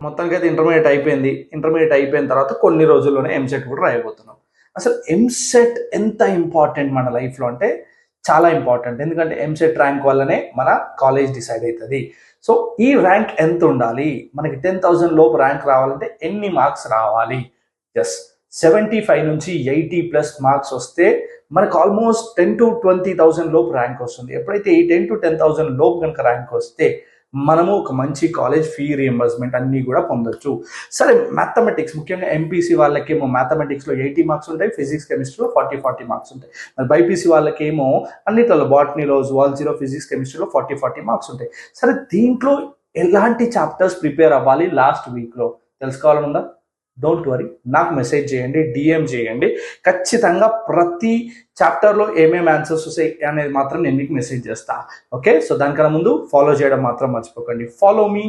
మొత్తానికి అయితే ఇంటర్మీడియట్ అయిపోయిన తర్వాత కొన్ని రోజుల్లోనే ఎంసెట్ కూడా రాయబోతున్నాం. అసలు ఎంసెట్ ఎంత ఇంపార్టెంట్ మన లైఫ్లో అంటే చాలా ఇంపార్టెంట్. ఎందుకంటే ఎంసెట్ ర్యాంక్ వల్లనే మన కాలేజ్ డిసైడ్ అవుతుంది. సో ఈ ర్యాంక్ ఎంత ఉండాలి, మనకి 10,000 లోపు ర్యాంక్ రావాలంటే ఎన్ని మార్క్స్ రావాలి? ఎస్, 75 నుంచి 80+ మార్క్స్ వస్తే మనకు ఆల్మోస్ట్ 10,000 to 20,000 లోపు ర్యాంక్ వస్తుంది. ఎప్పుడైతే ఈ 10,000 to 10,000 లోపు కనుక ర్యాంక్ వస్తే మనము ఒక మంచి కాలేజ్ ఫీ రియంబర్స్మెంట్ అన్నీ కూడా పొందొచ్చు. సరే, మ్యాథమెటిక్స్ ముఖ్యంగా ఎంపీసీ వాళ్ళకేమో మ్యాథమెటిక్స్లో 80 మార్క్స్ ఉంటాయి, ఫిజిక్స్ కెమిస్ట్రీలో 40 మార్క్స్ ఉంటాయి. మరి బైపీసీ వాళ్ళకేమో అన్నిట్లలో బాటనీలో, జువాలజీలో, ఫిజిక్స్ కెమిస్ట్రీలో 40 మార్క్స్ ఉంటాయి. సరే, దీంట్లో ఎలాంటి చాప్టర్స్ ప్రిపేర్ అవ్వాలి లాస్ట్ వీక్లో తెలుసుకోవాలనుందా? డోంట్ వరీ, నాకు మెసేజ్ చేయండి, డిఎం చేయండి. ఖచ్చితంగా ప్రతి చాప్టర్లో ఏమేమి ఆన్సర్స్ వస్తాయి అనేది మాత్రం నేను మీకు మెసేజ్ చేస్తా. ఓకే, సో దానికన్నా ముందు ఫాలో చేయడం మాత్రం మర్చిపోకండి. Follow me